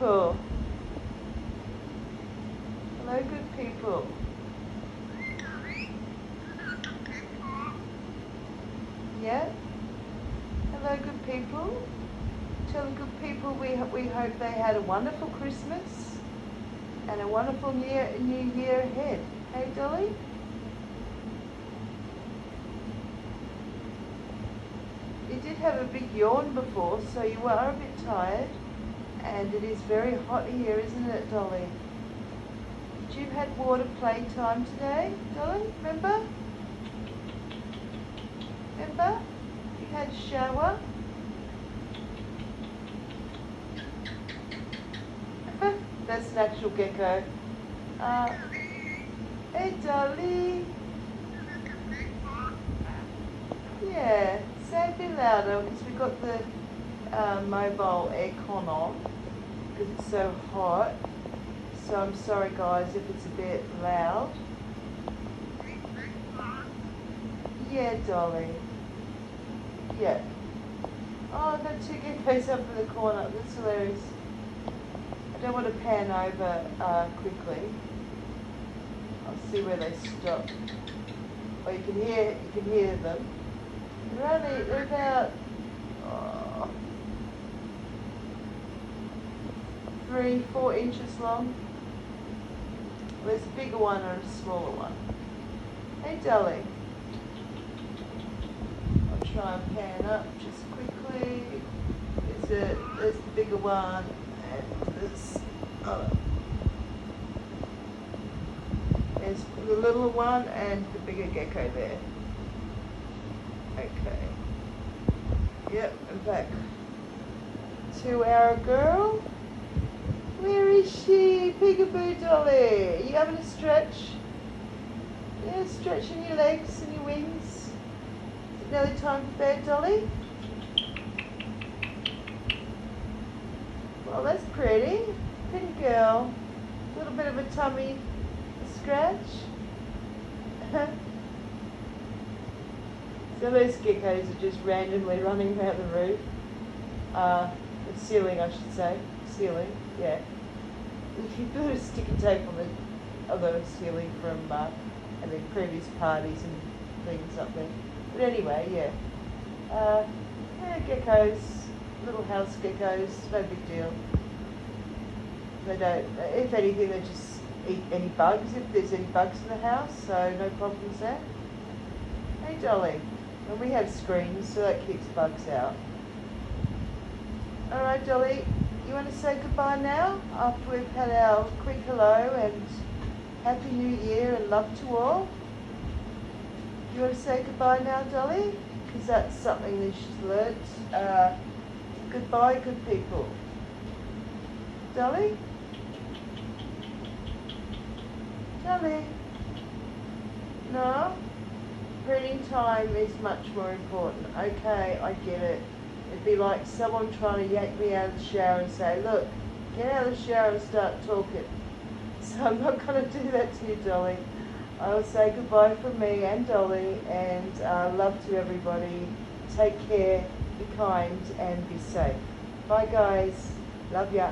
people. Hello, good people. Yeah? Hello, good people. Tell the good people we hope they had a wonderful Christmas and a wonderful new year ahead. Hey, Dolly? You did have a big yawn before, so you are a bit tired. And it is very hot here, isn't it, Dolly? Did you have water playtime today, Dolly? Remember? Remember? You had a shower? That's an actual gecko. Hey, Dolly. Yeah, say a bit louder because we've got the mobile aircon on because it's so hot. So I'm sorry guys if it's a bit loud. Yeah, Dolly. Yeah. Oh, I've got two geckos up in the corner. That's hilarious. I don't want to pan over quickly. I'll see where they stop. Oh, you can hear them. They're about 3-4 inches long. There's a bigger one and a smaller one. Hey, Dolly. I'll try and pan up just quickly. There's the bigger one and there's the little one and the bigger gecko there. Okay. Yep, I'm back to our girl. Where is she? Peekaboo Dolly. Are you having a stretch? Yeah, stretching your legs and your wings. Is it nearly time for bed, Dolly? Well, that's pretty. Pretty girl. A little bit of a tummy scratch. So those geckos are just randomly running around the roof. The ceiling, I should say. Ceiling, yeah. If you put a stick of tape on the ceiling from previous parties and things up there. But anyway, yeah. Yeah, geckos, little house geckos, no big deal. They don't, if anything, they just eat any bugs, if there's any bugs in the house, so no problems there. Hey, Dolly. And we have screens, so that keeps bugs out. Alright, Dolly, you want to say goodbye now, after we've had our quick hello and Happy New Year and love to all? Do you want to say goodbye now, Dolly? Because that's something that she's learnt. Goodbye, good people. Dolly? Dolly? No? Reading time is much more important. Okay, I get it. It'd be like someone trying to yank me out of the shower and say, look, get out of the shower and start talking. So I'm not going to do that to you, Dolly. I will say goodbye from me and Dolly, and love to everybody. Take care, be kind, and be safe. Bye, guys. Love ya.